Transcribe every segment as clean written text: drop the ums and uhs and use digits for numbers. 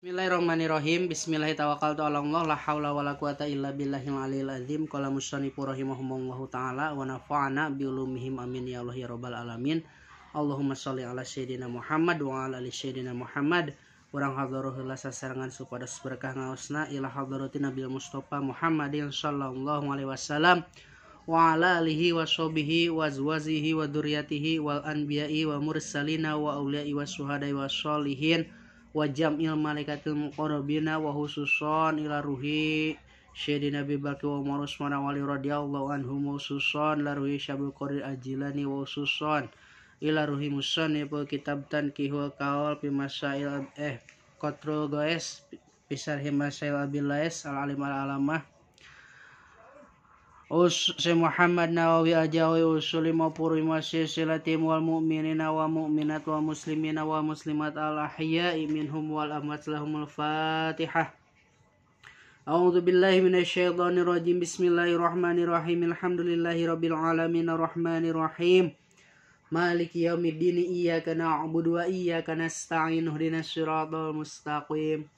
Bismillahirrahmanirrahim. Bismillahirrahmanirrahim. La haula wala quwata illa billahil aliyil azim. Qala musannifu rahimahumullahu taala wa nafa'ana bi ulumihim amin ya Allah ya rabbal alamin. Allahumma shalli ala sayyidina Muhammad wa ala ali sayyidina Muhammad. Urang hadaruh heula sasarengan supados berkah ngaosna ila hadaratin Nabi Mustofa Muhammadin sallallahu alaihi wasallam wa ala alihi wa sahbihi wa azwajihi wa dzurriyyatihi wal anbiya'i wa mursalina wa auliya'i wa syuhada'i wa sholihin wa jam'il malaikatil muqarrabina wa hususon ila ruhi Sayyidina Abi Bakr wa Umar Usman wali radhiyallahu anhum wa hususon ila ruhi Syabul Qadir Ajilani wa hususon ila ruhi musannif kitab Tanqihul Qaul fi masail Qatrul Goes pisar masail Abil Lais al alim al alamah Syekh Muhammad Nawawi Ajawi usuli maupuri silsilatim wal mu'minina wa mu'minat wa muslimina wa muslimat al ahya'i minhum wal amwat lahumul fatihah. A'udzu billahi minasyaitonir rajim. Bismillahirrahmanirrahim. Alhamdulillahi rabbil alamin arrahmanir rahim. Maliki yaumiddin. Iyyaka na'budu wa iyyaka nasta'in. Ihdinas siratal mustaqim.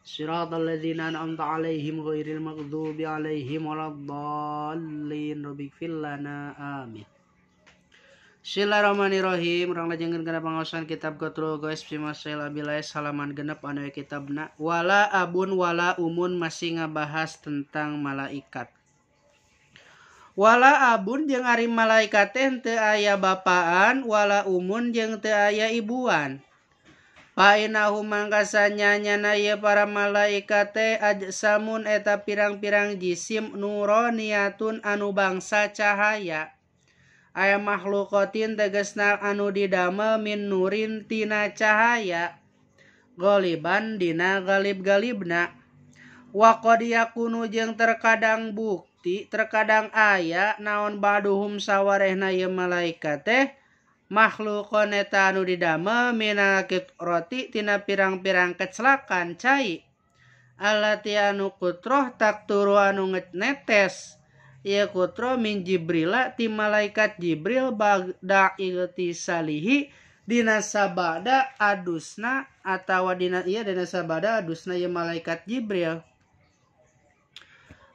Siratal ladzina an'amta 'alaihim ghairil maghdubi 'alaihim waladdallin. Rabbighfir lana amin. Bismillahirrahmanirrahim. Urang lajengkeun kana pangaosan kitab Qatrul Goes fi masail Abil Lais halaman genep anu kitabna wala abun wala umun masih ngabahas tentang malaikat. Wala abun jeung ari malaikat teu aya bapaan, wala umun jeung teu aya ibuan. Painahu mangkasanya nyana ye para malaikat teh ajsamun eta pirang-pirang jisim nuroniyatun anu bangsa cahaya. Aya makhluqatin tegesna anu didamel min nurin tina cahaya. Goliban dina galib-galibna. Wa qad yakunu jeung terkadang bukti terkadang aya naon baduhum sawarehna ye malaikat teh makhlukon eta anu didamel minakit roti tina pirang-pirang kecelakaan cai alati anu kutroh tak turu anu netes ieu kutroh min Jibrila ti malaikat Jibril bagda iltisalihi dina sabada adusna atawa dina sabada adusna ieu malaikat Jibril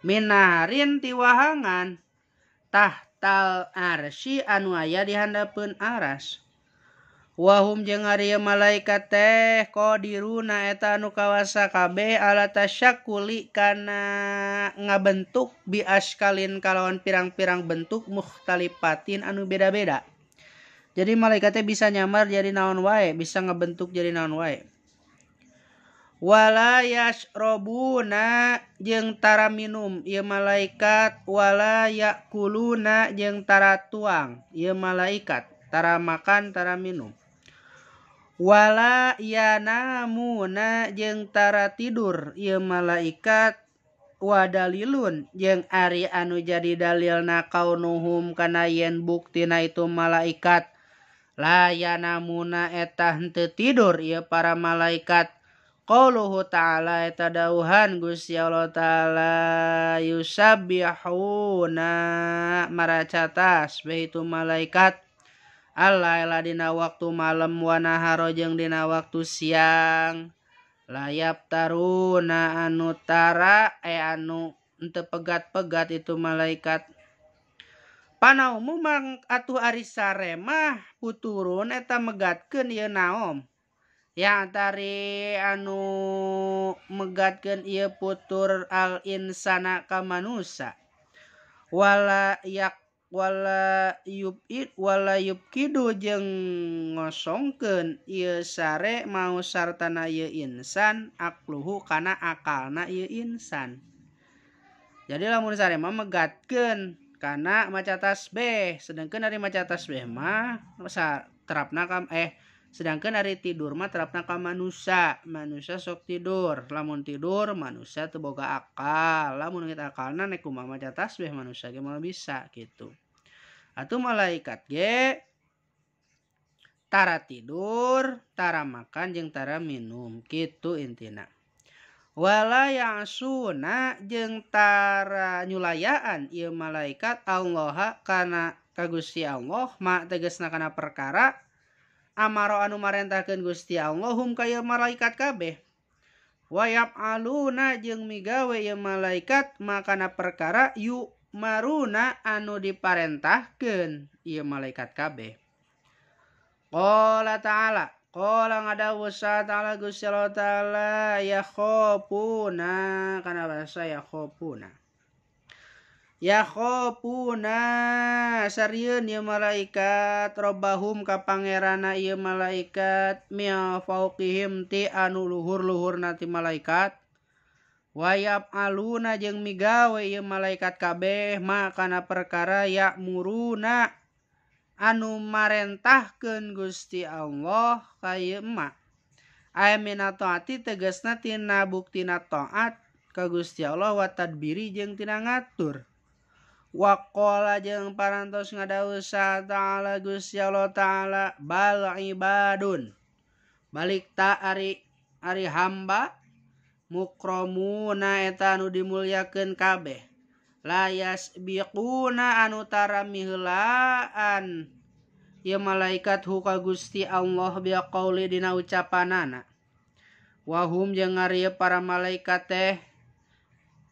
minaharin ti wahangan tahtal arsy anu aya di handapeun aras. Wahum jeung ari malaikat teh qadiruna eta anu kawasa kabeh ala tasyakkuli kana ngabentuk bi askalin kalawan pirang-pirang bentuk mukhtalifatin anu beda-beda. Jadi malaikat teh bisa nyamar jadi naon wae, bisa ngabentuk jadi naon wae. Wala yashrobuna jeung tara minum ieu malaikat, wala yakuluna jeung tara tuang ieu malaikat, tara makan tara minum. Wala yanamuna jeung tara tidur ieu malaikat, wadalilun jeung ari anu jadi dalilna kaunuhum kana yen buktina itu malaikat la yanamuna eta henteu tidur ieu para malaikat. Qauluhu ta'ala eta dauhan Gusti Allah ta'ala yusabbihuna maracatas behitu malaikat Allah dina waktu malam wa naharo jeung dina waktu siang layap taruna anu tara anu henteu pegat-pegat itu malaikat. Panaumu mang atuh ari sare mah puturun eta megatkeun ieu naom. Yang tari anu megatkeun ieu putur al insana ka manusia wala yubkidu jeung ngosongkeun ieu sare mau sartana ieu insan akluhu kana akalna ieu insan. Jadi lamun sare mah megatkeun kana maca tasbih sedangkeun ari maca tasbih mah terapna ka sedangkan hari tidur mah terapna ka manusia sok tidur, lamun tidur manusia teu boga akal, lamun kita akalna nek kumaha maca tasbih manusia ge moal bisa gitu. Atuh malaikat ge tara tidur, tara makan jeung tara minum kitu intina. Wala ya'suna jeung tara nyulayaan ieu malaikat Allah kana ka Gusti Allah ma tegasna kana perkara amaro anu marentahkeun Gusti Allah hum kaya malaikat kabeh wa yaf'aluna jeung migawe ieu malaikat makana perkara yu'maruna anu diparentahkeun ieu malaikat kabeh. Qala ta'ala qala ngadawu ta'ala Gusti Allah ta'ala yakhafuna kana bahasa yakhafuna sarieun ieu malaikat robbahum ka pangerana ieu malaikat mia fauqihim ti anu luhur-luhurna ti malaikat wa yaf'aluna jeung migawe ieu malaikat kabeh makana perkara ya'muruna anu marentahkeun Gusti Allah ka ieu ma aya mina taati tegasna tina buktina taat ka Gusti Allah wa tadbiri jeung tina ngatur. Waqala jeung parantos ngadawu ta'ala Gusti Allah ta'ala bal ibadun balik ta ari hamba mukramuna eta anu dimulyakeun kabeh layas biquna anu tarami heulaan ieu malaikat hu ka Gusti Allah biaqauli dina ucapanana wahum jeung ari para malaikat teh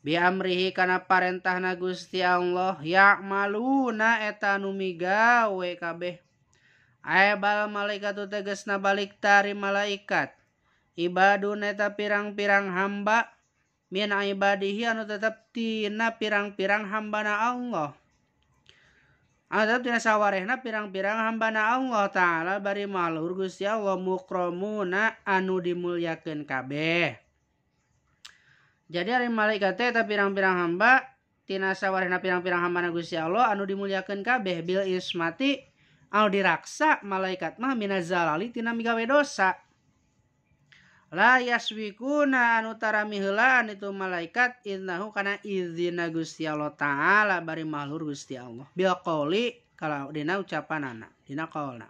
bi amrihi kana parentahna Gusti Allah ya'maluna eta anu migawe kabeh aya bal malaikat tegasna balik tari malaikat ibadun eta pirang-pirang hamba min ibadihi anu tetep tina pirang-pirang hambana Allah anu tetep tina sawarehna pirang-pirang hambana Allah ta'ala bari maluhur Gusti Allah mukramuna anu dimulyakeun kabeh. Jadi ari malaikat teh eta pirang-pirang hamba tina sawarehna pirang-pirang hambana Gusti Allah anu dimulyakeun kabeh bil ismati anu diraksa malaikat mah minazalali tina migawe dosa. La yaswikuna anu tarami heulaan itu malaikat innahu kana izina Gusti Allah taala bari mahlur Gusti Allah. Bil qauli kalau dina ucapanana dina qaulna.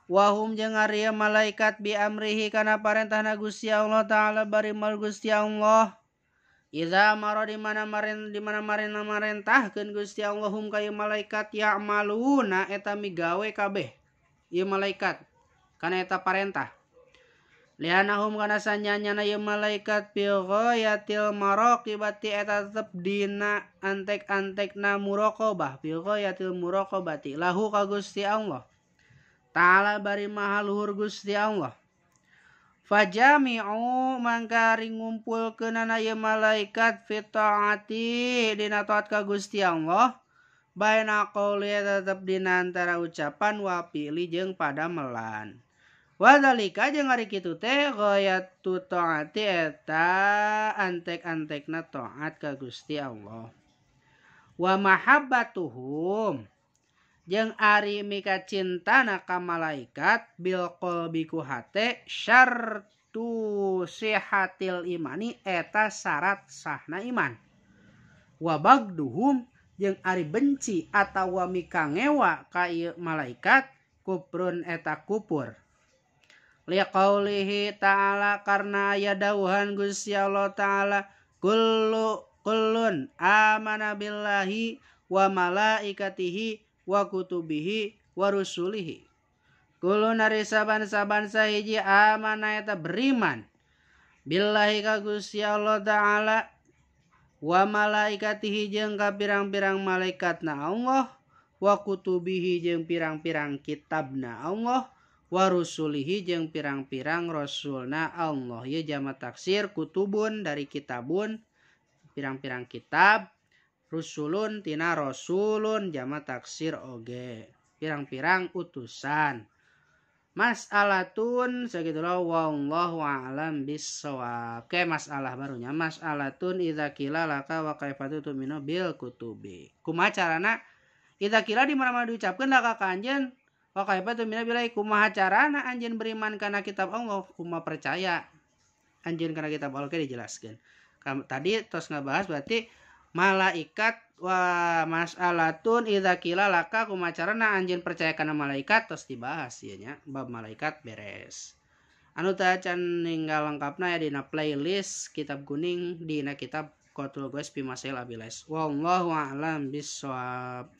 Wahum jeung ari malaikat bi amrihi kana parentahna Gusti Allah taala bari mal Gusti Allah iza maro di mana marentahkeun Gusti Allah hum ka malaikat ya'maluna eta migawe kabeh ieu malaikat kana eta parentah lianahum kana sanyanyana ieu malaikat fi ghayatil maraqibati eta tetep dina antek-antekna muraqabah fi ghayatil muraqabati lahu ka Gusti Allah ta'ala bari maha luhur Gusti Allah. Fajami'u mangkari ngumpulkeunana ieu malaikat fi taati dina taat ka Gusti Allah baina qauli tetep dina antara ucapan wa fi'li jeung padamelan. Wa dzalika jeung ari kitu teh ghayatu taati eta antek-antekna taat ka Gusti Allah. Wa mahabbatuhum jeung ari mika cintana ka malaikat bil qalbi ku hate syartu sihatil imani eta syarat sahna iman wa bagduhum jeung ari benci atawa mika ngewa ka ieu malaikat kufrun eta kufur liqaulihi ta'ala karna aya dawuhan Gusti Allah ta'ala kullun amana billahi wa malaikatihi wa kutubihi wa rusulihi kulun ari saban-saban sahiji amana eta beriman billahi ka Gusti Allah ta'ala wa malaikatihi jeung ka pirang-pirang malaikatna Allah wa kutubihi jeung pirang-pirang kitabna Allah wa rusulihi jeung pirang-pirang rasulna Allah ieu jama taksir kutubun dari kitabun pirang-pirang kitab rusulun tina rasulun jama taksir oge pirang-pirang utusan mas'alatun sagitulah wallahu a'lam bissawab ke masalah barunya mas'alatun idza qila laka wa kaifatu tu'minu bil kutubi kumaha carana idza qila di mana-mana diucapkeun laka ka anjeun wa kaifatu tu'minu billahi kumaha carana anjeun beriman kana kitab Allah kumaha percaya anjeun kana kitab Allah ke dijelaskeun tadi tos ngabahas berarti malaikat wa mas'alatun idza qila laka kumaha carana anjeun percaya kana malaikat tos dibahas ieu nya bab malaikat beres. Anu teu can ninggal lengkapna ya dina playlist kitab kuning dina kitab Qatul Ghawas fi Masail Abilas. Wallahu a'lam bissawab.